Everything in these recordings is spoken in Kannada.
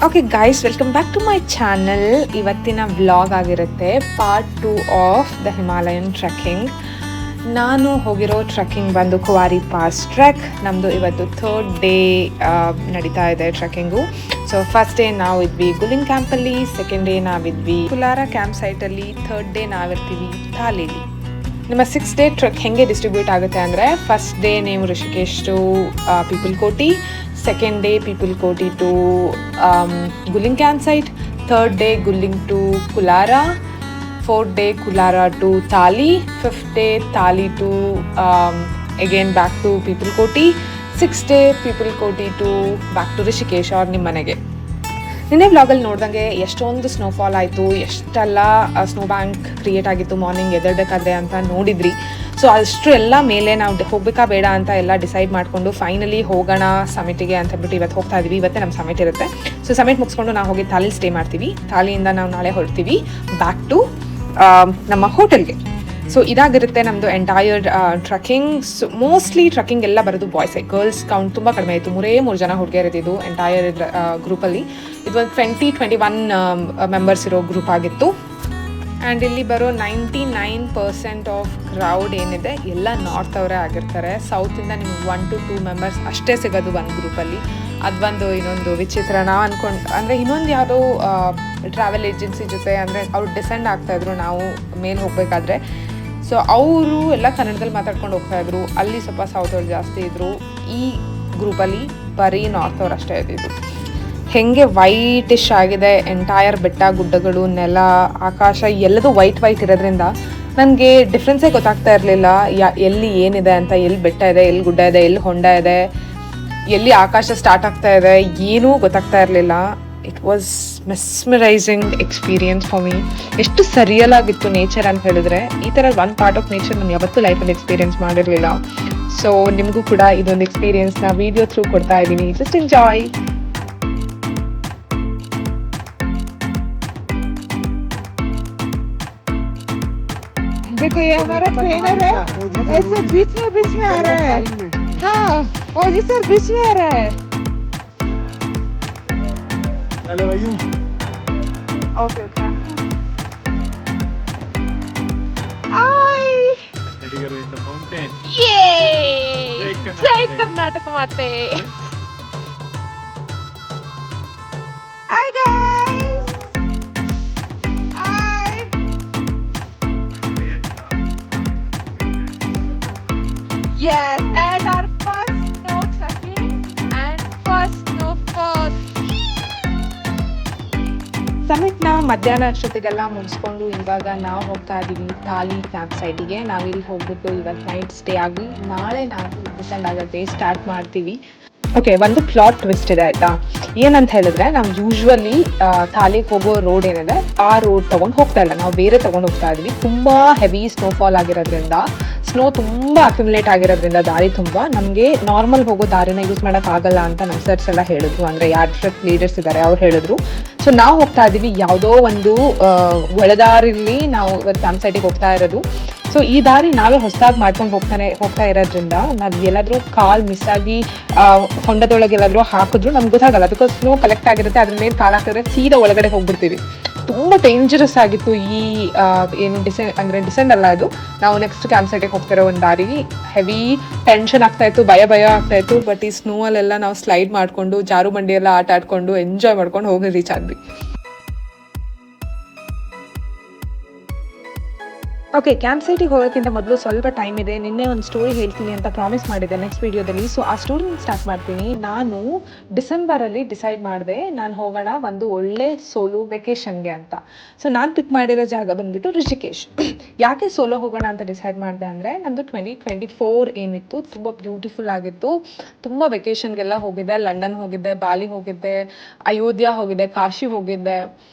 Okay guys, welcome back to my channel. ಇವತ್ತಿನ ವ್ಲಾಗ್ ಆಗಿರುತ್ತೆ part 2 of the Himalayan trekking. ನಾನು ಹೋಗಿರೋ ಟ್ರೆಕ್ಕಿಂಗ್ ಬಂದು ಕುವಾರಿ ಪಾಸ್ ಟ್ರೆಕ್. ನಮ್ಮದು ಇವತ್ತು 3rd ಡೇ ನಡೀತಾ ಇದೆ ಟ್ರೆಕ್ಕಿಂಗು. ಸೊ ಫಸ್ಟ್ ಡೇ ನಾವಿದ್ವಿ ಗುಲಿಂಗ್ ಕ್ಯಾಂಪಲ್ಲಿ, ಸೆಕೆಂಡ್ ಡೇ ನಾವಿದ್ವಿ ಕುಲಾರ ಕ್ಯಾಂಪ್ ಸೈಟಲ್ಲಿ, 3rd ಡೇ ನಾವಿರ್ತೀವಿ ಥಾಲಿಲಿ. ನಿಮ್ಮ 6 ಡೇ ಟ್ರೆಕ್ ಹೆಂಗೆ ಡಿಸ್ಟ್ರಿಬ್ಯೂಟ್ ಆಗುತ್ತೆ ಅಂದರೆ, ಫಸ್ಟ್ ಡೇ ನೀವು Rishikesh to Pipalkoti, second day Pipalkoti to Guling camp site, 3rd day Guling to Kulara, 4th day Kulara to Tali, 5th day Tali to again back to Pipalkoti, 6th day Pipalkoti to back to Rishikesh ಅವ್ರ ನಿಮ್ಮ ಮನೆಗೆ. ನಿನ್ನೆ ವ್ಲಾಗಲ್ಲಿ ನೋಡ್ದಂಗೆ ಎಷ್ಟೊಂದು ಸ್ನೋಫಾಲ್ ಆಯಿತು, ಎಷ್ಟೆಲ್ಲ ಸ್ನೋ ಬ್ಯಾಂಕ್ ಕ್ರಿಯೇಟ್ ಆಗಿತ್ತು ಮಾರ್ನಿಂಗ್ ಎದರ್ಬೇಕಾದ್ರೆ ಅಂತ ನೋಡಿದ್ರಿ. ಸೊ ಅಷ್ಟು ಎಲ್ಲ ಮೇಲೆ ನಾವು ಹೋಗ್ಬೇಕಾ ಬೇಡ ಅಂತ ಎಲ್ಲ ಡಿಸೈಡ್ ಮಾಡಿಕೊಂಡು ಫೈನಲಿ ಹೋಗೋಣ ಸಮಿಟಿಗೆ ಅಂತ ಹೇಳ್ಬಿಟ್ಟು ಇವತ್ತು ಹೋಗ್ತಾ ಇದ್ವಿ. ಇವತ್ತೇ ನಮ್ಮ ಸಮಿಟ್ ಇರುತ್ತೆ. ಸೊ ಸಮಿಟ್ ಮುಗಿಸ್ಕೊಂಡು ನಾವು ಹೋಗಿ ತಾಲಿಲಿ ಸ್ಟೇ ಮಾಡ್ತೀವಿ. ತಾಲಿಯಿಂದ ನಾವು ನಾಳೆ ಹೊರಡ್ತೀವಿ ಬ್ಯಾಕ್ ಟು ನಮ್ಮ ಹೋಟೆಲ್ಗೆ. ಸೊ ಇದಾಗಿರುತ್ತೆ ನಮ್ಮದು entire trekking. So mostly trekking ಎಲ್ಲ ಬರೋದು ಬಾಯ್ಸೇ, ಗರ್ಲ್ಸ್ ಕೌಂಟ್ ತುಂಬ ಕಡಿಮೆ ಇತ್ತು. 3 ಜನ ಹುಡುಗಿಯರಿದ್ದು ಎಂಟೈರ್ ಗ್ರೂಪಲ್ಲಿ. ಇದು ಒಂದು 21 ಮೆಂಬರ್ಸ್ ಇರೋ ಗ್ರೂಪ್ ಆಗಿತ್ತು. ಆ್ಯಂಡ್ ಇಲ್ಲಿ ಬರೋ 99% ಆಫ್ ಕ್ರೌಡ್ ಏನಿದೆ ಎಲ್ಲ ನಾರ್ತ್ ಅವರೇ ಆಗಿರ್ತಾರೆ. ಸೌತಿಂದ ನಿಮ್ಗೆ 1 to 2 ಮೆಂಬರ್ಸ್ ಅಷ್ಟೇ ಸಿಗೋದು ಒಂದು ಗ್ರೂಪಲ್ಲಿ. ಅದೊಂದು ಇನ್ನೊಂದು ವಿಚಿತ್ರ. ನಾವು ಅಂದರೆ ಇನ್ನೊಂದು ಯಾವುದೋ ಟ್ರಾವೆಲ್ ಏಜೆನ್ಸಿ ಜೊತೆ ಅಂದರೆ ಅವ್ರು ಡಿಸೆಂಡ್ ಆಗ್ತಾಯಿದ್ರು ನಾವು ಮೇಲೆ ಹೋಗಬೇಕಾದ್ರೆ. ಸೊ ಅವರು ಎಲ್ಲ ಕನ್ನಡದಲ್ಲಿ ಮಾತಾಡ್ಕೊಂಡು ಹೋಗ್ತಾಯಿದ್ರು. ಅಲ್ಲಿ ಸ್ವಲ್ಪ ಸೌತ್ ಅವ್ರು ಜಾಸ್ತಿ ಇದ್ದರು. ಈ ಗ್ರೂಪಲ್ಲಿ ಬರೀ ನಾರ್ತ್ ಅವ್ರು ಅಷ್ಟೇ ಇದ್ದಿದ್ದು. ಹೆಂಗೆ ವೈಟಿಶ್ ಆಗಿದೆ ಎಂಟೈರ್ ಬೆಟ್ಟ ಗುಡ್ಡಗಳು, ನೆಲ, ಆಕಾಶ ಎಲ್ಲದೂ ವೈಟ್ ಇರೋದ್ರಿಂದ ನನಗೆ ಡಿಫ್ರೆನ್ಸೇ ಗೊತ್ತಾಗ್ತಾ ಇರಲಿಲ್ಲ. ಎಲ್ಲಿ ಏನಿದೆ ಅಂತ, ಎಲ್ಲಿ ಬೆಟ್ಟ ಇದೆ, ಎಲ್ಲಿ ಗುಡ್ಡ ಇದೆ, ಎಲ್ಲಿ ಹೊಂಡ ಇದೆ, ಎಲ್ಲಿ ಆಕಾಶ ಸ್ಟಾರ್ಟ್ ಆಗ್ತಾ ಇದೆ, ಏನೂ ಗೊತ್ತಾಗ್ತಾ ಇರಲಿಲ್ಲ. It was mesmerising experience for me. ಎಷ್ಟು ಸರಿಯಲ್ ಆಗಿತ್ತು ನೇಚರ್ ಅಂತ ಹೇಳಿದ್ರೆ. ಈ ಥರ ಒಂದು ಪಾರ್ಟ್ ಆಫ್ ನೇಚರ್ ನಾನು ಯಾವತ್ತೂ ಲೈಫಲ್ಲಿ ಎಕ್ಸ್ಪೀರಿಯನ್ಸ್ ಮಾಡಿರಲಿಲ್ಲ. ಸೊ ನಿಮಗೂ ಕೂಡ ಇದೊಂದು ಎಕ್ಸ್ಪೀರಿಯನ್ಸ್ನ ವಿಡಿಯೋ ಥ್ರೂ ಕೊಡ್ತಾ ಇದ್ದೀನಿ. Just enjoy. देखो ये हमारा ट्रेनर है, ऐसे बीच में आ रहा है. हाँ, और ये सर बीच में आ रहा है. Dale, Bayu. Okay. Ay! Ready to reach the fountain. Yay! Jai Karnataka Mate. Hi guys. Hi. Yes, and our first snow trekking and first snowfall. ಸಮಿಟ್ನ ಮಧ್ಯಾಹ್ನ ಅಷ್ಟೊತ್ತಿಗೆಲ್ಲ ಮುಗಿಸ್ಕೊಂಡು ಇವಾಗ ನಾವು ಹೋಗ್ತಾ ಇದ್ದೀವಿ ತಾಲಿ ಕ್ಯಾಂಪ್ ಸೈಟಿಗೆ. ನಾವಿಲ್ಲಿ ಹೋಗ್ಬಿಟ್ಟು ಇವತ್ತು ನೈಟ್ ಸ್ಟೇ ಆಗಿ ನಾಳೆ ನಾವು ಡಿಸೆಂಡ್ ಆಗುತ್ತೆ ಸ್ಟಾರ್ಟ್ ಮಾಡ್ತೀವಿ. ಓಕೆ, ಒಂದು ಪ್ಲಾಟ್ ಟ್ವಿಸ್ಟ್ ಇದೆ ಆಯಿತಾ. ಏನಂತ ಹೇಳಿದ್ರೆ, ನಾವು ಯೂಶ್ವಲಿ ತಾಲಿಗೆ ಹೋಗೋ ರೋಡ್ ಏನಿದೆ ಆ ರೋಡ್ ತೊಗೊಂಡು ಹೋಗ್ತಾ ಇಲ್ಲ, ನಾವು ಬೇರೆ ತೊಗೊಂಡು ಹೋಗ್ತಾ ಇದ್ವಿ. ತುಂಬ ಹೆವಿ ಸ್ನೋಫಾಲ್ ಆಗಿರೋದ್ರಿಂದ, ಸ್ನೋ ತುಂಬ ಅಕ್ಯುಮುಲೇಟ್ ಆಗಿರೋದ್ರಿಂದ ದಾರಿ ತುಂಬ ನಮಗೆ ನಾರ್ಮಲ್ ಹೋಗೋ ದಾರಿನ ಯೂಸ್ ಮಾಡೋಕ್ಕಾಗಲ್ಲ ಅಂತ ನಮ್ಮ ಸರ್ಸ್ ಎಲ್ಲ ಹೇಳಿದ್ರು. ಅಂದರೆ ಯಾರು ಟ್ರಿಪ್ ಲೀಡರ್ಸ್ ಇದ್ದಾರೆ ಅವ್ರು ಹೇಳಿದ್ರು. ಸೊ ನಾವು ಹೋಗ್ತಾ ಇದ್ದೀವಿ ಯಾವುದೋ ಒಂದು ಒಳದಾರಿಲಿ ನಾವು ಇವತ್ತು ಕ್ಯಾಂಪ್ ಸೈಟಿಗೆ ಹೋಗ್ತಾ ಇರೋದು. ಸೊ ಈ ದಾರಿ ನಾವೇ ಹೊಸದಾಗಿ ಮಾಡ್ಕೊಂಡು ಹೋಗ್ತಾ ಇರೋದ್ರಿಂದ ನಾವು ಎಲ್ಲಾದರೂ ಕಾಲ್ ಮಿಸ್ ಆಗಿ ಹೊಂಡದೊಳಗೆ ಎಲ್ಲಾದರೂ ಹಾಕಿದ್ರು ನಮ್ಗೆ ಗೊತ್ತಾಗಲ್ಲ. ಬಿಕಾಸ್ ಸ್ನೋ ಕಲೆಕ್ಟ್ ಆಗಿರುತ್ತೆ, ಅದ್ರ ಮೇಲೆ ಕಾಲು ಹಾಕಿದ್ರೆ ಸೀದಾ ಒಳಗಡೆ ಹೋಗ್ಬಿಡ್ತೀವಿ. ತುಂಬ ಡೇಂಜರಸ್ ಆಗಿತ್ತು ಈ ಏನು ಡಿಸೆಂಡ್ ಅಲ್ಲ ಇದು. ನಾವು ನೆಕ್ಸ್ಟ್ ಕ್ಯಾಂಪ್ ಸೈಟಿಗೆ ಹೋಗ್ತಿರೋ ಒಂದು ದಾರಿ ಹೆವಿ ಟೆನ್ಷನ್ ಆಗ್ತಾಯಿತ್ತು, ಭಯ ಆಗ್ತಾಯಿತ್ತು. ಬಟ್ ಈ ಸ್ನೋ ಅಲ್ಲೆಲ್ಲ ನಾವು ಸ್ಲೈಡ್ ಮಾಡಿಕೊಂಡು ಜಾರು ಬಂಡಿ ಎಲ್ಲ ಆಟ ಆಡ್ಕೊಂಡು ಎಂಜಾಯ್ ಮಾಡ್ಕೊಂಡು ಹೋಗಿ ರೀಚ್ ಆದ್ವಿ. ಓಕೆ, ಕ್ಯಾಂಪ್ ಸೈಟಿಗೆ ಹೋಗೋಕ್ಕಿಂತ ಮೊದಲು ಸ್ವಲ್ಪ ಟೈಮ್ ಇದೆ. ನಿನ್ನೆ ಒಂದು ಸ್ಟೋರಿ ಹೇಳ್ತೀನಿ ಅಂತ ಪ್ರಾಮಿಸ್ ಮಾಡಿದ್ದೆ ನೆಕ್ಸ್ಟ್ ವೀಡಿಯೋದಲ್ಲಿ. ಸೊ ಆ ಸ್ಟೋರಿನ ಸ್ಟಾರ್ಟ್ ಮಾಡ್ತೀನಿ. ನಾನು ಡಿಸೆಂಬರಲ್ಲಿ ಡಿಸೈಡ್ ಮಾಡಿದೆ ನಾನು ಹೋಗೋಣ ಒಂದು ಒಳ್ಳೆ ಸೋಲೋ ವೆಕೇಷನ್ಗೆ ಅಂತ. ಸೊ ನಾನು ಪಿಕ್ ಮಾಡಿರೋ ಜಾಗ ಬಂದುಬಿಟ್ಟು ಋಷಿಕೇಶ್. ಯಾಕೆ ಸೋಲೋ ಹೋಗೋಣ ಅಂತ ಡಿಸೈಡ್ ಮಾಡಿದೆ ಅಂದರೆ, ನಂದು 2024 ಏನಿತ್ತು ತುಂಬ ಬ್ಯೂಟಿಫುಲ್ ಆಗಿತ್ತು. ತುಂಬ ವೆಕೇಷನ್ಗೆಲ್ಲ ಹೋಗಿದ್ದೆ. ಲಂಡನ್ ಹೋಗಿದ್ದೆ, ಬಾಲಿ ಹೋಗಿದ್ದೆ, ಅಯೋಧ್ಯ ಹೋಗಿದ್ದೆ, ಕಾಶಿ ಹೋಗಿದ್ದೆ.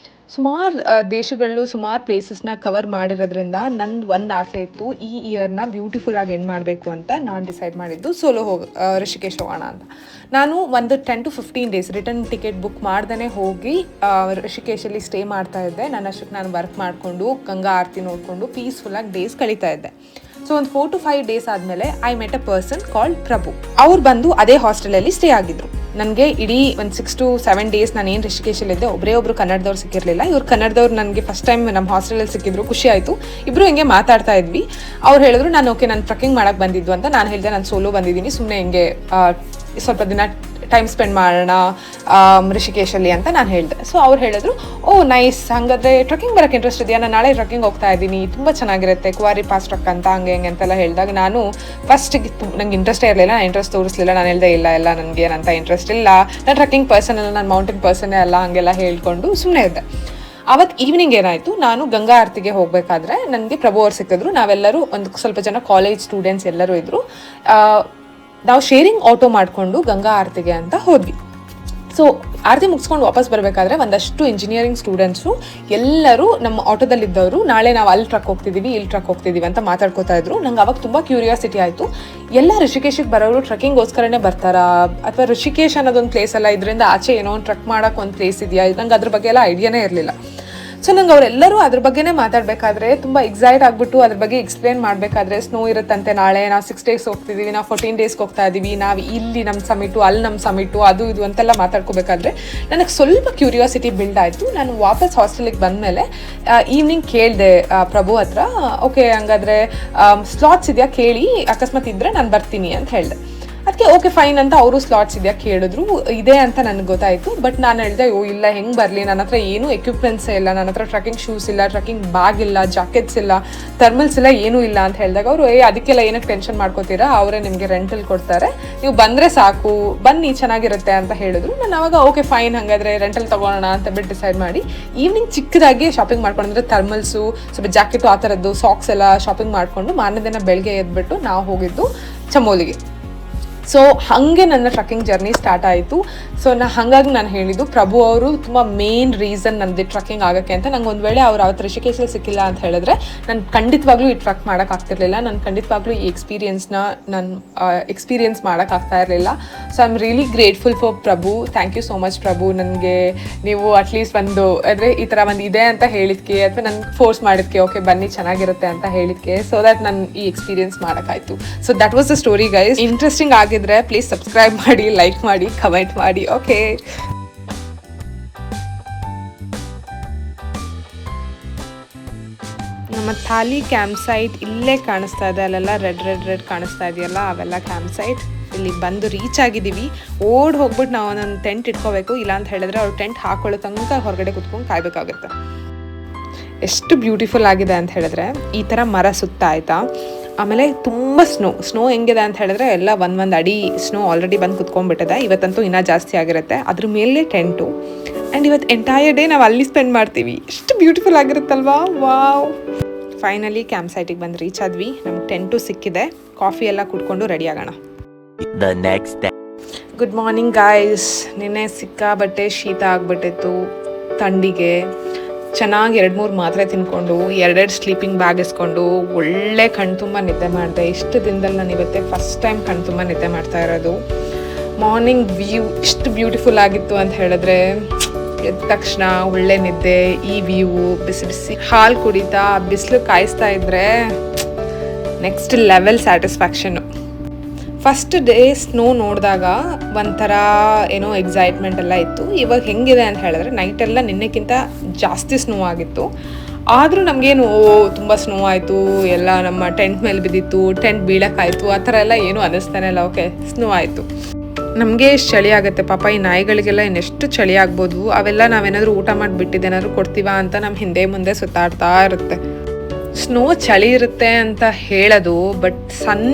ಸುಮಾರು ದೇಶಗಳು, ಸುಮಾರು ಪ್ಲೇಸಸ್ನ ಕವರ್ ಮಾಡಿರೋದ್ರಿಂದ ನಂದು ಒಂದು ಆಸೆ ಇತ್ತು, ಈ ಇಯರ್ನ ಬ್ಯೂಟಿಫುಲ್ ಆಗಿ ಎಂಡ್ ಮಾಡಬೇಕು ಅಂತ ನಾನು ಡಿಸೈಡ್ ಮಾಡಿದ್ದು ಸೋಲೋ ಋಷಿಕೇಶ್ ಹೋಗೋಣ ಅಂತ. ನಾನು ಒಂದು 10 to 15 days return ticket book ಮಾಡ್ದೇ ಹೋಗಿ ಋಷಿಕೇಶಲ್ಲಿ ಸ್ಟೇ ಮಾಡ್ತಾ ಇದ್ದೆ. ನಾನು ಅಷ್ಟಕ್ಕೆ ನಾನು ವರ್ಕ್ ಮಾಡಿಕೊಂಡು ಗಂಗಾ ಆರತಿ ನೋಡಿಕೊಂಡು ಪೀಸ್ಫುಲ್ಲಾಗಿ ಡೇಸ್ ಕಳೀತಾ ಇದ್ದೆ. ಸೊ ಒಂದು 4 to 5 ಡೇಸ್ ಆದಮೇಲೆ I met a person called Prabhu. ಅವ್ರು ಬಂದು ಅದೇ ಹಾಸ್ಟೆಲಲ್ಲಿ ಸ್ಟೇ ಆಗಿದ್ರು. ನನಗೆ ಇಡೀ ಒಂದು 6 to 7 ಡೇಸ್ ನಾನು ಏನು ರಿಷಿಕೇಶಲ್ಲಿದ್ದೆ, ಒಬ್ಬರು ಕನ್ನಡದವ್ರು ಸಿಕ್ಕಿರಲಿಲ್ಲ. ಇವ್ರು ಕನ್ನಡದವ್ರು ನನಗೆ ಫಸ್ಟ್ ಟೈಮ್ ನಮ್ಮ ಹಾಸ್ಟೆಲಲ್ಲಿ ಸಿಕ್ಕಿದ್ರು, ಖುಷಿ ಆಯಿತು. ಇಬ್ಬರು ಹಿಂಗೆ ಮಾತಾಡ್ತಾ ಇದ್ವಿ. ಅವ್ರು ಹೇಳಿದ್ರು ನಾನು ಟ್ರಕ್ಕಿಂಗ್ ಮಾಡೋಕ್ಕೆ ಬಂದಿದ್ದು ಅಂತ. ನಾನು ಹೇಳಿದೆ ನಾನು ಸೋಲೋ ಬಂದಿದ್ದೀನಿ, ಸುಮ್ಮನೆ ಹಿಂಗೆ ಸ್ವಲ್ಪ ದಿನ ಟೈಮ್ ಸ್ಪೆಂಡ್ ಮಾಡೋಣ ರಿಷಿಕೇಶಲ್ಲಿ ಅಂತ ನಾನು ಹೇಳಿದೆ. ಸೊ ಅವ್ರು ಹೇಳಿದ್ರು, ಓ ನೈಸ್, ಹಾಗಾದರೆ ಟ್ರಕ್ಕಿಂಗ್ ಬರೋಕ್ಕೆ ಇಂಟ್ರೆಸ್ಟ್ ಇದೆಯಾ, ನಾನು ನಾಳೆ ಟ್ರಕ್ಕಿಂಗ್ ಹೋಗ್ತಾ ಇದ್ದೀನಿ, ತುಂಬ ಚೆನ್ನಾಗಿರುತ್ತೆ ಕುವಾರಿ ಪಾಸ್ ಟ್ರಕ್ ಅಂತ ಹಂಗೆ ಹಿಂಗೆ ಅಂತೆಲ್ಲ ಹೇಳಿದಾಗ ನಾನು ಫಸ್ಟಿಗೆ ನಂಗೆ ಇಂಟ್ರೆಸ್ಟೇ ಇರಲಿಲ್ಲ, ನಾನು ಇಂಟ್ರೆಸ್ಟ್ ತೋರಿಸ್ಲಿಲ್ಲ. ನಾನು ಹೇಳಿದೆ ಇಲ್ಲ ನನಗೆ ಏನಂತ ಇಂಟ್ರೆಸ್ಟ್ ಇಲ್ಲ, ನಾನು ಟ್ರಕ್ಕಿಂಗ್ ಪರ್ಸನ್ ಅಲ್ಲ, ನಾನು ಮೌಂಟೇನ್ ಪರ್ಸನ್ನೇ ಅಲ್ಲ, ಹಂಗೆಲ್ಲ ಹೇಳ್ಕೊಂಡು ಸುಮ್ಮನೆ ಇದ್ದೆ. ಅವತ್ತು ಈವ್ನಿಂಗ್ ಏನಾಯಿತು, ನಾನು ಗಂಗಾ ಆರತಿಗೆ ಹೋಗಬೇಕಾದ್ರೆ ನನಗೆ ಪ್ರಭು ಅವ್ರು ಸಿಕ್ಕಿದ್ರು. ನಾವೆಲ್ಲರೂ ಒಂದು ಸ್ವಲ್ಪ ಜನ ಕಾಲೇಜ್ ಸ್ಟೂಡೆಂಟ್ಸ್ ಎಲ್ಲರೂ ಇದ್ದರು. ನಾವು ಶೇರಿಂಗ್ ಆಟೋ ಮಾಡಿಕೊಂಡು ಗಂಗಾ ಆರತಿಗೆ ಅಂತ ಹೋದ್ವಿ. ಸೊ ಆರತಿ ಮುಗಿಸ್ಕೊಂಡು ವಾಪಸ್ ಬರಬೇಕಾದ್ರೆ ಒಂದಷ್ಟು ಇಂಜಿನಿಯರಿಂಗ್ ಸ್ಟೂಡೆಂಟ್ಸು ಎಲ್ಲರೂ ನಮ್ಮ ಆಟೋದಲ್ಲಿದ್ದವರು ನಾಳೆ ನಾವು ಅಲ್ಲಿ ಟ್ರಕ್ ಹೋಗ್ತಿದ್ದೀವಿ, ಇಲ್ಲಿ ಟ್ರಕ್ ಹೋಗ್ತಿದ್ದೀವಿ ಅಂತ ಮಾತಾಡ್ಕೋತಾ ಇದ್ರು. ನಂಗೆ ಅವಾಗ ತುಂಬ ಕ್ಯೂರಿಯಾಸಿಟಿ ಆಯಿತು, ಎಲ್ಲ ಋಷಿಕೇಶಿಗೆ ಬರೋರು ಟ್ರಕ್ಕಿಂಗ್ಗೋಸ್ಕರನೇ ಬರ್ತಾರಾ, ಅಥವಾ ಋಷಿಕೇಶ್ ಅನ್ನೋದೊಂದು ಪ್ಲೇಸ್ ಅಲ್ಲ, ಇದರಿಂದ ಆಚೆ ಏನೋ ಒಂದು ಟ್ರಕ್ ಮಾಡೋಕೆ ಒಂದು ಪ್ಲೇಸ್ ಇದೆಯಾ, ನಂಗೆ ಅದ್ರ ಬಗ್ಗೆ ಎಲ್ಲ ಐಡಿಯಾನೇ ಇರಲಿಲ್ಲ. ಸೊ ನಂಗೆ ಅವರೆಲ್ಲರೂ ಅದ್ರ ಬಗ್ಗೆನೇ ಮಾತಾಡಬೇಕಾದ್ರೆ ತುಂಬ ಎಕ್ಸೈಟ್ ಆಗಿಬಿಟ್ಟು ಅದ್ರ ಬಗ್ಗೆ ಎಕ್ಸ್ಪ್ಲೇನ್ ಮಾಡಬೇಕಾದ್ರೆ, ಸ್ನೋ ಇರುತ್ತಂತೆ ನಾಳೆ, ನಾವು 6 ಡೇಸ್ ಹೋಗ್ತಿದ್ದೀವಿ, ನಾವು 14 ಡೇಸ್ಗೆ ಹೋಗ್ತಾ ಇದ್ದೀವಿ, ನಾವು ಇಲ್ಲಿ ನಮ್ಮ ಸಮಿಟು, ಅಲ್ಲಿ ನಮ್ಮ ಸಮಿಟು, ಅದು ಇದು ಅಂತೆಲ್ಲ ಮಾತಾಡ್ಕೋಬೇಕಾದ್ರೆ ನನಗೆ ಸ್ವಲ್ಪ ಕ್ಯೂರಿಯಾಸಿಟಿ ಬಿಲ್ಡ್ ಆಯಿತು. ನಾನು ವಾಪಸ್ ಹಾಸ್ಟೆಲಿಗೆ ಬಂದಮೇಲೆ ಈವ್ನಿಂಗ್ ಕೇಳಿದೆ ಪ್ರಭು ಹತ್ರ, ಓಕೆ ಹಂಗಾದರೆ ಸ್ಲಾಟ್ಸ್ ಇದೆಯಾ ಕೇಳಿ, ಅಕಸ್ಮಾತ್ ಇದ್ದರೆ ನಾನು ಬರ್ತೀನಿ ಅಂತ ಹೇಳಿದೆ. ಅದಕ್ಕೆ ಓಕೆ ಫೈನ್ ಅಂತ ಅವರು ಸ್ಲಾಟ್ಸ್ ಇದೆಯಾ ಕೇಳಿದ್ರು. ಇದೆ ಅಂತ ನನಗೆ ಗೊತ್ತಾಯಿತು. ಬಟ್ ನಾನು ಹೇಳಿದೆ, ಇಲ್ಲ ಹೆಂಗೆ ಬರಲಿ, ನನ್ನ ಹತ್ರ ಏನೂ ಎಕ್ವಿಪ್ಮೆಂಟ್ಸೇ ಇಲ್ಲ, ನನ್ನ ಹತ್ರ ಟ್ರಕ್ಕಿಂಗ್ ಶೂಸ್ ಇಲ್ಲ, ಟ್ರಕ್ಕಿಂಗ್ ಬ್ಯಾಗ್ ಇಲ್ಲ, ಜಾಕೆಟ್ಸ್ ಇಲ್ಲ, ಥರ್ಮಲ್ಸ್ ಇಲ್ಲ, ಏನೂ ಇಲ್ಲ ಅಂತ ಹೇಳಿದಾಗ ಅವರು ಅದಕ್ಕೆಲ್ಲ ಏನಕ್ಕೆ ಟೆನ್ಷನ್ ಮಾಡ್ಕೋತೀರಾ, ಅವರೇ ನಿಮಗೆ ರೆಂಟಲ್ ಕೊಡ್ತಾರೆ, ನೀವು ಬಂದರೆ ಸಾಕು, ಬನ್ನಿ ಚೆನ್ನಾಗಿರುತ್ತೆ ಅಂತ ಹೇಳಿದ್ರು. ನಾನು ಆವಾಗ ಓಕೆ ಫೈನ್ ಹಾಗಾದರೆ ರೆಂಟಲ್ ತೊಗೊಳ್ಳೋಣ ಅಂತ ಬಿಟ್ಟು ಡಿಸೈಡ್ ಮಾಡಿ ಈವ್ನಿಂಗ್ ಚಿಕ್ಕದಾಗಿ ಶಾಪಿಂಗ್ ಮಾಡ್ಕೊಂಡ್ರೆ ಥರ್ಮಲ್ಸು, ಸ್ವಲ್ಪ ಜಾಕೆಟು, ಆ ಥರದ್ದು ಸಾಕ್ಸ್ ಎಲ್ಲ ಶಾಪಿಂಗ್ ಮಾಡಿಕೊಂಡು ಮಾರನೇ ದಿನ ಬೆಳಗ್ಗೆ ಎದ್ಬಿಟ್ಟು ನಾವು ಹೋಗಿದ್ದು ಚಮೋಲಿಗೆ. ಸೊ ಹಾಗೆ ನನ್ನ ಟ್ರಕ್ಕಿಂಗ್ ಜರ್ನಿ ಸ್ಟಾರ್ಟ್ ಆಯಿತು. ಸೊ ಹಾಗಾಗಿ ನಾನು ಹೇಳಿದ್ದು ಪ್ರಭು ಅವರು ತುಂಬ ಮೇನ್ ರೀಸನ್ ನನಗೆ ಟ್ರಕ್ಕಿಂಗ್ ಆಗೋಕ್ಕೆ ಅಂತ. ನಂಗೆ ಒಂದು ವೇಳೆ ಅವ್ರು ಅವತ್ತು ಋಷಿಕೇಶಲ್ಲಿ ಸಿಕ್ಕಿಲ್ಲ ಅಂತ ಹೇಳಿದ್ರೆ ನಾನು ಖಂಡಿತವಾಗ್ಲೂ ಈ ಟ್ರಕ್ ಮಾಡೋಕ್ಕಾಗ್ತಿರ್ಲಿಲ್ಲ, ನಾನು ಖಂಡಿತವಾಗ್ಲೂ ಈ ಎಕ್ಸ್ಪೀರಿಯನ್ಸ್ ಮಾಡೋಕ್ಕಾಗ್ತಾ ಇರಲಿಲ್ಲ. So I am really grateful for Prabhu. Thank you so much Prabhu, ನನಗೆ ನೀವು ಅಟ್ಲೀಸ್ಟ್ ಒಂದು ಅಂದರೆ ಈ ಥರ ಒಂದು ಇದೆ ಅಂತ ಹೇಳಿದ್ಕೆ, ಅಥವಾ ನನಗೆ ಫೋರ್ಸ್ ಮಾಡಿದ್ಕೆ, ಓಕೆ ಬನ್ನಿ ಚೆನ್ನಾಗಿರುತ್ತೆ ಅಂತ ಹೇಳಿದ್ಕೆ, ಸೊ ದ್ಯಾಟ್ ನಾನು ಈ ಎಕ್ಸ್ಪೀರಿಯನ್ಸ್ ಮಾಡೋಕ್ಕಾಯ್ತು. So that was the story guys. Interesting ಆಗಿದ್ರೆ ಪ್ಲೀಸ್ ಸಬ್ಸ್ಕ್ರೈಬ್ ಮಾಡಿ, ಲೈಕ್ ಮಾಡಿ, ಕಮೆಂಟ್ ಮಾಡಿ. ಓಕೆ, ನಮ್ಮ ಥಾಲಿ ಕ್ಯಾಂಪ್ ಸೈಟ್ ಇಲ್ಲೇ ಕಾಣಿಸ್ತಾ ಇದೆ, ಅಲ್ಲೆಲ್ಲ ರೆಡ್ ಕಾಣಿಸ್ತಾ ಇದೆಯಲ್ಲ, ಅವೆಲ್ಲ ಕ್ಯಾಂಪ್ ಸೈಟ್. ಇಲ್ಲಿ ಬಂದು ರೀಚ್ ಆಗಿದ್ದೀವಿ. ಹೋಗ್ಬಿಟ್ಟು ನಾವು ಒಂದೊಂದು ಟೆಂಟ್ ಇಟ್ಕೋಬೇಕು, ಇಲ್ಲ ಅಂತ ಹೇಳಿದ್ರೆ ಅವ್ರು ಟೆಂಟ್ ಹಾಕೊಳ್ಳೋ ತನಕ ಹೊರಗಡೆ ಕುತ್ಕೊಂಡು ಕಾಯ್ಬೇಕಾಗುತ್ತೆ. ಎಷ್ಟು ಬ್ಯೂಟಿಫುಲ್ ಆಗಿದೆ ಅಂತ ಹೇಳಿದ್ರೆ, ಈ ಥರ ಮರ ಸುತ್ತ ಆಯಿತಾ, ಆಮೇಲೆ ತುಂಬ ಸ್ನೋ ಹೆಂಗಿದೆ ಅಂತ ಹೇಳಿದ್ರೆ ಎಲ್ಲ ಒಂದು ಅಡಿ ಸ್ನೋ ಆಲ್ರೆಡಿ ಬಂದು ಕುತ್ಕೊಂಡ್ಬಿಟ್ಟಿದೆ. ಇವತ್ತಂತೂ ಇನ್ನೂ ಜಾಸ್ತಿ ಆಗಿರುತ್ತೆ. ಅದ್ರ ಮೇಲೆ ಟೆಂಟು, ಆ್ಯಂಡ್ ಇವತ್ತು ಎಂಟೈರ್ ಡೇ ನಾವು ಅಲ್ಲಿ ಸ್ಪೆಂಡ್ ಮಾಡ್ತೀವಿ. ಎಷ್ಟು ಬ್ಯೂಟಿಫುಲ್ ಆಗಿರುತ್ತಲ್ವಾ, ವಾವ್. ಫೈನಲಿ ಕ್ಯಾಂಪ್ ಸೈಟಿಗೆ ಬಂದು ರೀಚ್ ಆದ್ವಿ. ನಮ್ಗೆ ಟೆಂಟು ಸಿಕ್ಕಿದೆ, ಕಾಫಿ ಎಲ್ಲ ಕುಡ್ಕೊಂಡು ರೆಡಿ ಆಗೋಣ. Good morning guys. ನಿನ್ನೆ ಸಿಕ್ಕಾಬಟ್ಟೆ ಶೀತ ಆಗಿಬಿಟ್ಟಿತ್ತು, ಥಂಡಿಗೆ ಚೆನ್ನಾಗಿ 2-3 ಮಾತ್ರೆ ತಿನ್ಕೊಂಡು 2 ಸ್ಲೀಪಿಂಗ್ ಬ್ಯಾಗ್ ಇಸ್ಕೊಂಡು ಒಳ್ಳೆ ಕಣ್ಣು ತುಂಬ ನಿದ್ದೆ ಮಾಡಿದೆ. ಇಷ್ಟು ದಿನದಲ್ಲಿ ನಾನು ಇವತ್ತೇ ಫಸ್ಟ್ ಟೈಮ್ ಕಣ್ಣು ತುಂಬ ನಿದ್ದೆ ಮಾಡ್ತಾ ಇರೋದು. ಮಾರ್ನಿಂಗ್ ವ್ಯೂ ಎಷ್ಟು ಬ್ಯೂಟಿಫುಲ್ ಆಗಿತ್ತು ಅಂತ ಹೇಳಿದ್ರೆ, ಎದ್ದ ತಕ್ಷಣ ಒಳ್ಳೆ ನಿದ್ದೆ, ಈ ವ್ಯೂ, ಬಿಸಿ ಹಾಲು ಕುಡಿತಾ ಬಿಸಿಲು ಕಾಯಿಸ್ತಾ ಇದ್ದರೆ next level satisfaction. First day snow ನೋಡಿದಾಗ ಒಂಥರ ಏನೋ ಎಕ್ಸೈಟ್ಮೆಂಟ್ ಎಲ್ಲ ಇತ್ತು. ಇವಾಗ ಹೆಂಗಿದೆ ಅಂತ ಹೇಳಿದ್ರೆ, ನೈಟೆಲ್ಲ ನಿನ್ನೆಕ್ಕಿಂತ ಜಾಸ್ತಿ ಸ್ನೋ ಆಗಿತ್ತು. ಆದರೂ ನಮಗೇನು ತುಂಬ ಸ್ನೋ ಆಯಿತು, ಎಲ್ಲ ನಮ್ಮ ಟೆಂಟ್ ಮೇಲೆ ಬಿದ್ದಿತ್ತು, ಟೆಂಟ್ ಬೀಳೋಕ್ಕಾಯಿತು, ಆ ಥರ ಎಲ್ಲ ಏನೂ ಅನ್ನಿಸ್ತಾನೆ ಇಲ್ಲ. ಓಕೆ ಸ್ನೋ ಆಯಿತು. ನಮಗೆ ಎಷ್ಟು ಚಳಿ ಆಗುತ್ತೆ ಪಾಪ, ಈ ನಾಯಿಗಳಿಗೆಲ್ಲ ಇನ್ನೆಷ್ಟು ಚಳಿ ಆಗ್ಬೋದು. ಅವೆಲ್ಲ ನಾವೇನಾದರೂ ಊಟ ಮಾಡಿಬಿಟ್ಟಿದ್ದೇನಾದ್ರು ಕೊಡ್ತೀವಾ ಅಂತ ನಮ್ಮ ಹಿಂದೆ ಮುಂದೆ ಸುತ್ತಾಡ್ತಾ ಇರುತ್ತೆ. ಸ್ನೋ ಚಳಿ ಇರುತ್ತೆ ಅಂತ ಹೇಳೋದು, ಬಟ್ ಸನ್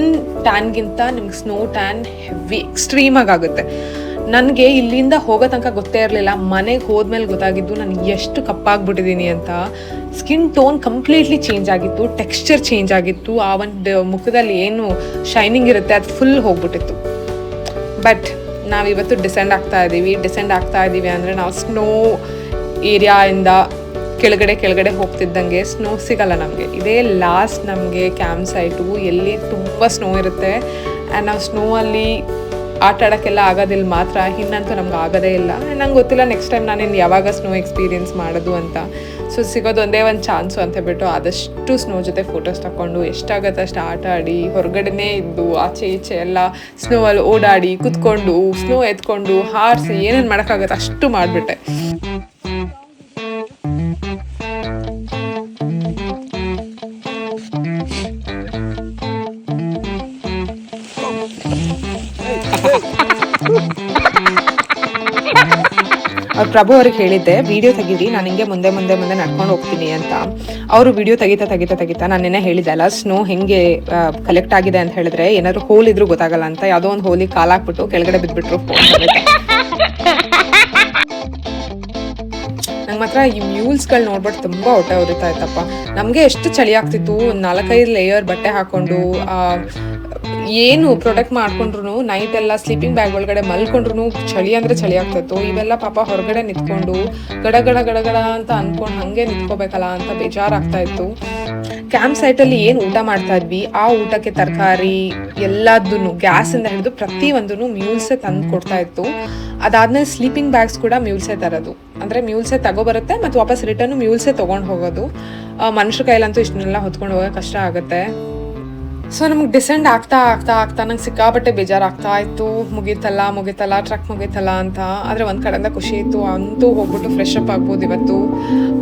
ಟ್ಯಾನ್ಗಿಂತ ನಿಮ್ಗೆ ಸ್ನೋ ಟ್ಯಾನ್ ಹೆವಿ ಎಕ್ಸ್ಟ್ರೀಮಾಗಿ ಆಗುತ್ತೆ. ನನಗೆ ಇಲ್ಲಿಂದ ಹೋಗೋ ತನಕ ಗೊತ್ತೇ ಇರಲಿಲ್ಲ, ಮನೆಗೆ ಹೋದ್ಮೇಲೆ ಗೊತ್ತಾಗಿದ್ದು ನಾನು ಎಷ್ಟು ಕಪ್ಪಾಗ್ಬಿಟ್ಟಿದ್ದೀನಿ ಅಂತ. ಸ್ಕಿನ್ ಟೋನ್ ಕಂಪ್ಲೀಟ್ಲಿ ಚೇಂಜ್ ಆಗಿತ್ತು, ಟೆಕ್ಸ್ಚರ್ ಚೇಂಜ್ ಆಗಿತ್ತು, ಆ ಒಂದು ಮುಖದಲ್ಲಿ ಏನು ಶೈನಿಂಗ್ ಇರುತ್ತೆ ಅದು ಫುಲ್ ಹೋಗ್ಬಿಟ್ಟಿತ್ತು. ಬಟ್ ನಾವಿವತ್ತು ಡಿಸೆಂಡ್ ಆಗ್ತಾ ಇದ್ದೀವಿ ಅಂದರೆ ನಾವು ಸ್ನೋ ಏರಿಯಾಯಿಂದ ಕೆಳಗಡೆ ಹೋಗ್ತಿದ್ದಂಗೆ ಸ್ನೋ ಸಿಗಲ್ಲ ನಮಗೆ. ಇದೇ ಲಾಸ್ಟ್ ನಮಗೆ ಕ್ಯಾಂಪ್ ಸೈಟು ಎಲ್ಲಿ ತುಂಬ ಸ್ನೋ ಇರುತ್ತೆ. ಆ್ಯಂಡ್ ನಾವು ಸ್ನೋ ಅಲ್ಲಿ ಆಟ ಆಡೋಕ್ಕೆಲ್ಲ ಆಗೋದಿಲ್ಲ ಮಾತ್ರ, ಇನ್ನಂತೂ ನಮ್ಗೆ ಆಗೋದೇ ಇಲ್ಲ. ನಂಗೆ ಗೊತ್ತಿಲ್ಲ ನೆಕ್ಸ್ಟ್ ಟೈಮ್ ನಾನಿನ್ನು ಯಾವಾಗ ಸ್ನೋ ಎಕ್ಸ್ಪೀರಿಯೆನ್ಸ್ ಮಾಡೋದು ಅಂತ. ಸೊ ಸಿಗೋದು ಒಂದೇ ಒಂದು ಚಾನ್ಸು ಅಂತ ಬಿಟ್ಟು ಆದಷ್ಟು ಸ್ನೋ ಜೊತೆ ಫೋಟೋಸ್ ತಗೊಂಡು ಎಷ್ಟಾಗತ್ತೆ ಅಷ್ಟು ಆಟ ಆಡಿ, ಹೊರಗಡೆನೇ ಇದ್ದು ಆಚೆ ಈಚೆ ಎಲ್ಲ ಸ್ನೋವಲ್ಲಿ ಓಡಾಡಿ ಕುತ್ಕೊಂಡು ಸ್ನೋ ಎತ್ಕೊಂಡು ಹಾರಿಸಿ ಏನೇನು ಮಾಡೋಕ್ಕಾಗತ್ತೆ ಅಷ್ಟು ಮಾಡಿಬಿಟ್ಟೆ. ಅವ್ರು ಪ್ರಭು ಅವ್ರಿಗೆ ಹೇಳಿದ್ದೆ ವಿಡಿಯೋ ತೆಗೀರಿ, ನಾನು ಹಿಂಗೆ ಮುಂದೆ ಮುಂದೆ ಮುಂದೆ ನಡ್ಕೊಂಡು ಹೋಗ್ತೀನಿ ಅಂತ. ಅವರು ವಿಡಿಯೋ ತೆಗಿತಾ ನಾನು ನೆನ್ನೆ ಹೇಳಿದೆ ಅಲ್ಲ ಸ್ನೋ ಹೆಂಗೆ ಕಲೆಕ್ಟ್ ಆಗಿದೆ ಅಂತ ಹೇಳಿದ್ರೆ ಏನಾದ್ರು ಹೋಲ್ ಇದ್ರೂ ಗೊತ್ತಾಗಲ್ಲ ಅಂತ ಯಾವುದೋ ಒಂದು ಹೋಲಿಗೆ ಕಾಲಾಕ್ಬಿಟ್ಟು ಕೆಳಗಡೆ ಬಿದ್ದುಬಿಟ್ರು ಫೋನ್. ನಂಗೆ ಮಾತ್ರ ಈ ಮ್ಯೂಲ್ಸ್ಗಳು ನೋಡ್ಬಿಟ್ಟು ತುಂಬ ಹೊಟ್ಟೆ ಉರಿತಾ ಇತ್ತಪ್ಪ. ನಮಗೆ ಎಷ್ಟು ಚಳಿ ಆಗ್ತಿತ್ತು, 4-5 ಲೇಯರ್ ಬಟ್ಟೆ ಹಾಕ್ಕೊಂಡು ಏನು ಪ್ರೊಟೆಕ್ಟ್ ಮಾಡ್ಕೊಂಡ್ರು ನೈಟ್ ಎಲ್ಲ ಸ್ಲೀಪಿಂಗ್ ಬ್ಯಾಗ್ ಒಳಗಡೆ ಮಲ್ಕೊಂಡ್ರು ಚಳಿ ಅಂದರೆ ಚಳಿ ಆಗ್ತಿತ್ತು. ಇವೆಲ್ಲ ಪಾಪ ಹೊರಗಡೆ ನಿಂತ್ಕೊಂಡು ಗಡ ಅಂತ ಅಂದ್ಕೊಂಡು ಹಾಗೆ ನಿಂತ್ಕೋಬೇಕಲ್ಲ ಅಂತ ಬೇಜಾರಾಗ್ತಾ ಇತ್ತು. ಕ್ಯಾಂಪ್ ಸೈಟಲ್ಲಿ ಏನು ಊಟ ಮಾಡ್ತಾ ಇದ್ವಿ ಆ ಊಟಕ್ಕೆ ತರಕಾರಿ ಎಲ್ಲದನ್ನು ಗ್ಯಾಸಿಂದ ಹಿಡಿದು ಪ್ರತಿಯೊಂದನ್ನು ಮ್ಯೂಲ್ಸೇ ತಂದು ಕೊಡ್ತಾ ಇತ್ತು. ಅದಾದ್ಮೇಲೆ ಸ್ಲೀಪಿಂಗ್ ಬ್ಯಾಗ್ಸ್ ಕೂಡ ಮ್ಯೂಲ್ಸೇ ತರೋದು, ಅಂದರೆ ಮ್ಯೂಲ್ಸೇ ತಗೋಬರುತ್ತೆ ಮತ್ತು ವಾಪಸ್ ರಿಟರ್ನು ಮ್ಯೂಲ್ಸೇ ತೊಗೊಂಡು ಹೋಗೋದು. ಮನುಷ್ಯ ಕೈಲಂತೂ ಇಷ್ಟನ್ನೆಲ್ಲ ಹೊತ್ಕೊಂಡು ಹೋಗೋಕೆ ಕಷ್ಟ ಆಗುತ್ತೆ. ಸೊ ನಮಗೆ ಡಿಸೆಂಡ್ ಆಗ್ತಾ ನಂಗೆ ಸಿಕ್ಕಾಬಟ್ಟೆ ಬೇಜಾರಾಗ್ತಾ ಇತ್ತು. ಮುಗೀತಲ್ಲ ಟ್ರಕ್ ಮುಗೀತಲ್ಲ ಅಂತ. ಆದರೆ ಒಂದು ಕಡೆಯಿಂದ ಖುಷಿ ಇತ್ತು, ಅಂತೂ ಹೋಗ್ಬಿಟ್ಟು ಫ್ರೆಶ್ ಅಪ್ ಆಗ್ಬೋದು ಇವತ್ತು,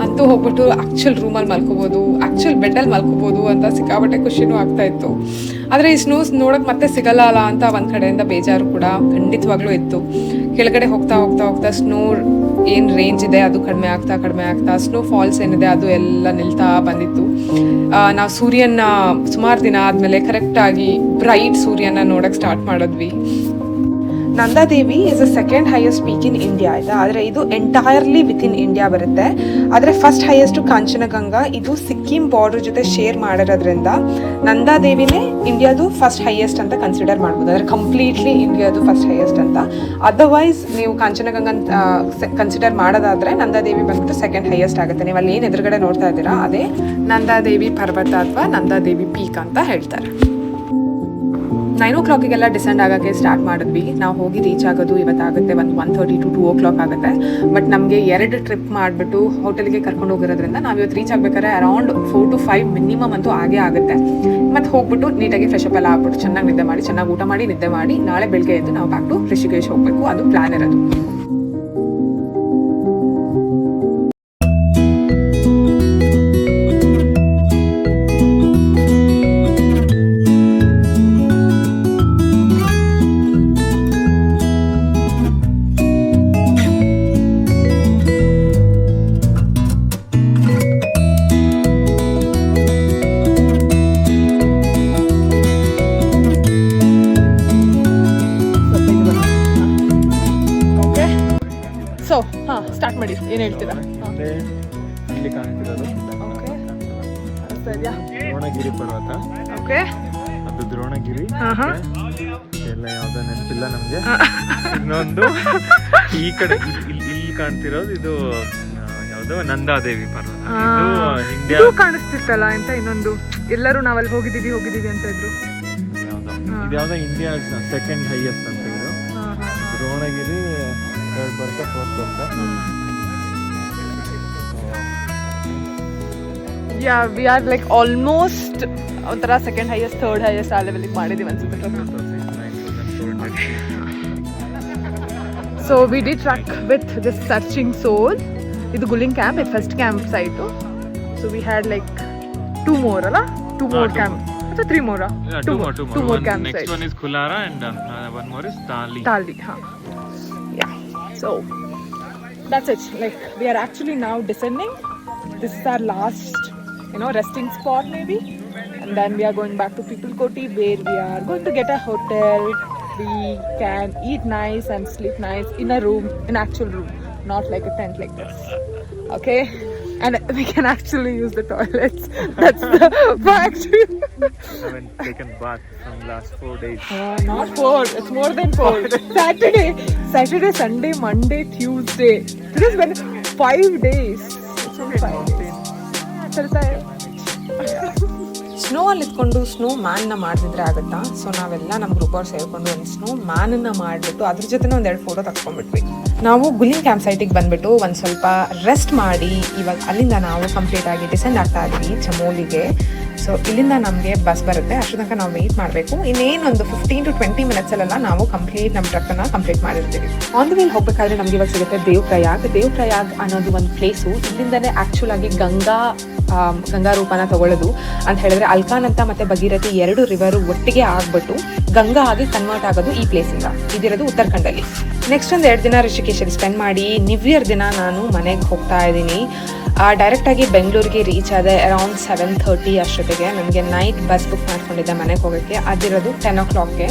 ಅಂತೂ ಹೋಗ್ಬಿಟ್ಟು ಆ್ಯಕ್ಚುಲ್ ರೂಮಲ್ಲಿ ಮಲ್ಕೋಬೋದು, ಆ್ಯಕ್ಚುಲ್ ಬೆಡ್ಡಲ್ಲಿ ಮಲ್ಕೋಬೋದು ಅಂತ ಸಿಕ್ಕಾಬಟ್ಟೆ ಖುಷಿನೂ ಆಗ್ತಾ ಇತ್ತು. ಆದರೆ ಈ ಸ್ನೋಸ್ ನೋಡೋಕೆ ಮತ್ತೆ ಸಿಗಲ್ಲ ಅಲ್ಲ ಅಂತ ಒಂದು ಕಡೆಯಿಂದ ಬೇಜಾರು ಕೂಡ ಖಂಡಿತವಾಗ್ಲೂ ಇತ್ತು. ಕೆಳಗಡೆ ಹೋಗ್ತಾ ಸ್ನೋ ಏನು ರೇಂಜ್ ಇದೆ ಅದು ಕಡಿಮೆ ಆಗ್ತಾ ಸ್ನೋ ಫಾಲ್ಸ್ ಏನಿದೆ ಅದು ಎಲ್ಲ ನಿಲ್ತಾ ಬಂದಿತ್ತು. ನಾವು ಸೂರ್ಯನ ಸುಮಾರು ದಿನ ಆದಮೇಲೆ ಕರೆಕ್ಟಾಗಿ ಬ್ರೈಟ್ ಸೂರ್ಯನ ನೋಡೋಕ್ಕೆ ಸ್ಟಾರ್ಟ್ ಮಾಡಿದ್ವಿ. Nanda Devi is a second highest peak in India ಆಯಿತಾ. ಆದರೆ ಇದು ಎಂಟೈರ್ಲಿ ವಿತಿನ್ ಇಂಡಿಯಾ ಬರುತ್ತೆ. ಆದರೆ ಫಸ್ಟ್ ಹೈಯೆಸ್ಟು ಕಾಂಚನಗಂಗಾ, ಇದು ಸಿಕ್ಕಿಂ ಬಾರ್ಡರ್ ಜೊತೆ ಶೇರ್ ಮಾಡಿರೋದ್ರಿಂದ ನಂದಾದೇವಿನೇ ಇಂಡಿಯಾದು ಫಸ್ಟ್ ಹೈಯೆಸ್ಟ್ ಅಂತ ಕನ್ಸಿಡರ್ ಮಾಡ್ಬೋದು. ಅಂದರೆ ಕಂಪ್ಲೀಟ್ಲಿ ಇಂಡಿಯಾದು ಫಸ್ಟ್ ಹೈಯೆಸ್ಟ್ ಅಂತ. ಅದರ್ವೈಸ್ ನೀವು ಕಾಂಚನಗಂಗಾ ಕನ್ಸಿಡರ್ ಮಾಡೋದಾದರೆ ನಂದಾದೇವಿ ಬಂದ್ಬಿಟ್ಟು ಸೆಕೆಂಡ್ ಹೈಯೆಸ್ಟ್ ಆಗುತ್ತೆ. ನೀವು ಅಲ್ಲಿ ಏನು ಎದುರುಗಡೆ ನೋಡ್ತಾ ಇದ್ದೀರಾ ಅದೇ ನಂದಾದೇವಿ ಪರ್ವತ ಅಥವಾ ನಂದಾದೇವಿ ಪೀಕ್ ಅಂತ ಹೇಳ್ತಾರೆ. 9 o'clock ಡಿಸೆಂಡ್ ಆಗೋಕ್ಕೆ ಸ್ಟಾರ್ಟ್ ಮಾಡಿದ್ವಿ. ನಾವು ಹೋಗಿ ರೀಚ್ ಆಗೋದು ಇವತ್ತಾಗುತ್ತೆ 1:30 to 2 o'clock ಆಗುತ್ತೆ. ಬಟ್ ನಮಗೆ 2 ಟ್ರಿಪ್ ಮಾಡಿಬಿಟ್ಟು ಹೋಟೆಲ್ಗೆ ಕರ್ಕೊಂಡು ಹೋಗಿರೋದ್ರಿಂದ ನಾವು ಇವತ್ತು ರೀಚ್ ಆಗಬೇಕಾದ್ರೆ ಅರೌಂಡ್ 4 to 5 ಮಿನಿಮಮ್ ಅಂತೂ ಆಗೇ ಆಗುತ್ತೆ. ಮತ್ತು ಹೋಗ್ಬಿಟ್ಟು ನೀಟಾಗಿ ಫ್ರೆಶ್ ಅಪ್ ಎಲ್ಲ ಆಗ್ಬಿಟ್ಟು ಚೆನ್ನಾಗಿ ನಿದ್ದೆ ಮಾಡಿ, ಚೆನ್ನಾಗಿ ಊಟ ಮಾಡಿ ನಿದ್ದೆ ಮಾಡಿ ನಾಳೆ ಬೆಳಗ್ಗೆ ಎದ್ದು ನಾವು ಬ್ಯಾಕ್ ಟು ಋಷಿಕೇಶ್ ಹೋಗಬೇಕು, ಅದು ಪ್ಲ್ಯಾನ್ ಇರೋದು. ಸ್ಟಾರ್ಟ್ ಮಾಡಿ, ಏನು ಹೇಳ್ತೀರಾ? ಇಲ್ಲಿ ಕಾಣ್ತಿರೋದು ದ್ರೋಣಗಿರಿ ಪರ್ವತ. ಓಕೆ, ಅದು ದ್ರೋಣಗಿರಿ ಎಲ್ಲ ಯಾವ್ದೋ ನೆನಪಿಲ್ಲ ನಮ್ಗೆ. ಇನ್ನೊಂದು ಈ ಕಡೆ ಇಲ್ಲಿ ಕಾಣ್ತಿರೋದು ಇದು ಯಾವ್ದೋ ನಂದಾದೇವಿ ಪರ್ವತ. ಇಂಡಿಯಾ ಕಾಣಿಸ್ತಿತ್ತಲ್ಲ ಅಂತ ಇನ್ನೊಂದು ಎಲ್ಲರೂ ನಾವಲ್ಲಿ ಹೋಗಿದೀವಿ ಅಂತ ಇದ್ರು. ಇದ್ಯಾವ್ದೋ ಇಂಡಿಯಾ ಸೆಕೆಂಡ್ ಹೈಯೆಸ್ಟ್ ಅಂತ ಇದು. ದ್ರೋಣಗಿರಿ ಥರ್ಡ್ ಬರ್ತಾ ಫೋರ್ತ್ ಬರ್ತಾ. Yeah we are like almost ಒಂಥರ ಸೆಕೆಂಡ್ ಹೈಯೆಸ್ಟ್ ಥರ್ಡ್ ಹೈಯೆಸ್ಟ್ ಆ ಲೆವೆಲಿಗೆ ಮಾಡಿದ್ದೀವಿ ಅನ್ಸುತ್ತೆ. So we did trek with this searching soul. ಇದು ಗುಲಿಂಗ್ ಕ್ಯಾಂಪ್, ಇದು first camp site. So we had like 2 more ಅಲ್ಲ, 2 more ಕ್ಯಾಂಪ್ ಅಥವಾ 3 more? 2 more camp sites. Next one is Kulara and one more is Tali. Huh. Yeah. So that's it. Like we are actually now descending. This is our last, resting spot maybe. And then we are going back to Pipalkoti where we are going to get a hotel. We can eat nice and sleep nice in a room, an actual room, not like a tent like this. Okay? And we can actually use the toilets. That's the fact. I haven't taken bath from last 4 days. Not 4. It's more than 4. Saturday, Sunday, Monday, Tuesday. Today's been 5 days. It's only 5 days. Snow ಅಲ್ಲಿ ಇದ್ಕೊಂಡು ಸ್ನೋ ಮ್ಯಾನ್ನ ಮಾಡಿದ್ರೆ ಆಗುತ್ತಾ. ಸೊ ನಾವೆಲ್ಲ ನಮ್ಮ ಗ್ರೂಪ್ ಅವ್ರು ಸೇರಿಕೊಂಡು ಒಂದು ಸ್ನೋ ಮ್ಯಾನನ್ನು ಮಾಡಿಬಿಟ್ಟು ಅದ್ರ ಜೊತೆ ಒಂದೆರಡು ಫೋಟೋ ತಗೊಂಡ್ಬಿಟ್ವಿ. ನಾವು ಗುಲಿಂಗ್ ಕ್ಯಾಂಪ್ ಸೈಟಿಗೆ ಬಂದುಬಿಟ್ಟು ಒಂದು ಸ್ವಲ್ಪ ರೆಸ್ಟ್ ಮಾಡಿ ಇವಾಗ ಅಲ್ಲಿಂದ ನಾವು ಕಂಪ್ಲೀಟ್ ಆಗಿ ಡಿಸೆಂಡ್ ಆಗ್ತಾ ಇದ್ವಿ ಚಮೋಲಿಗೆ. ಸೊ ಇಲ್ಲಿಂದ ನಮಗೆ ಬಸ್ ಬರುತ್ತೆ, ಅಷ್ಟು ತನಕ ನಾವು ವೆಯ್ಟ್ ಮಾಡಬೇಕು. ಇನ್ನೇನೊಂದು 15 to 20 ಮಿನಿಟ್ಸಲ್ಲೆಲ್ಲ ನಾವು ಕಂಪ್ಲೀಟ್ ನಮ್ಮ ಟ್ರಕ್ಕನ್ನು ಕಂಪ್ಲೀಟ್ ಮಾಡಿರ್ತೀವಿ. ಆನ್ ದ ವೇಲ್ ಹೋಗಬೇಕಾದ್ರೆ ನಮಗೆ ಇವಾಗ ಸಿಗುತ್ತೆ ದೇವ್ ಪ್ರಯಾಗ್ ಅನ್ನೋದು ಒಂದು ಪ್ಲೇಸು. ಇಲ್ಲಿಂದನೇ ಆ್ಯಕ್ಚುಲ್ ಆಗಿ ಗಂಗಾ ರೂಪನ ತಗೊಳ್ಳೋದು ಅಂತ ಹೇಳಿದ್ರೆ ಅಲ್ಕಾನ್ ಅಂತ ಮತ್ತು ಭಗೀರಥಿ 2 ರಿವರು ಒಟ್ಟಿಗೆ ಆಗ್ಬಿಟ್ಟು ಗಂಗಾ ಆಗಿ ಕನ್ವರ್ಟ್ ಆಗೋದು ಈ ಪ್ಲೇಸಿಂದ. ಇದಿರೋದು ಉತ್ತರಾಖಂಡಲ್ಲಿ. ನೆಕ್ಸ್ಟ್ ಒಂದು 2 ದಿನ ರಿಷಿಕೇಶಲ್ಲಿ ಸ್ಪೆಂಡ್ ಮಾಡಿ ನ್ಯೂ ಇಯರ್ ದಿನ ನಾನು ಮನೆಗೆ ಹೋಗ್ತಾ ಇದ್ದೀನಿ. ಡೈರೆಕ್ಟಾಗಿ ಬೆಂಗಳೂರಿಗೆ ರೀಚ್ ಆದೆ ಅರೌಂಡ್ 7:30 ಅಷ್ಟೊತ್ತಿಗೆ. ನನಗೆ ನೈಟ್ ಬಸ್ ಬುಕ್ ಮಾಡ್ಕೊಂಡಿದ್ದೆ ಮನೆಗೆ ಹೋಗೋಕ್ಕೆ, ಅದಿರೋದು 10 o'clockಗೆ.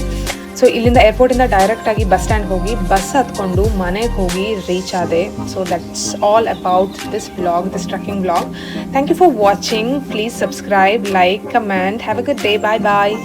ಸೊ ಇಲ್ಲಿಂದ ಏರ್ಪೋರ್ಟಿಂದ ಡೈರೆಕ್ಟಾಗಿ ಬಸ್ ಸ್ಟ್ಯಾಂಡ್ ಹೋಗಿ ಬಸ್ ಹತ್ಕೊಂಡು ಮನೆಗೆ ಹೋಗಿ ರೀಚ್ ಆದೆ. So that's all about this vlog, this trekking vlog. Thank you for watching. Please subscribe, like, comment. Have a good day. Bye bye.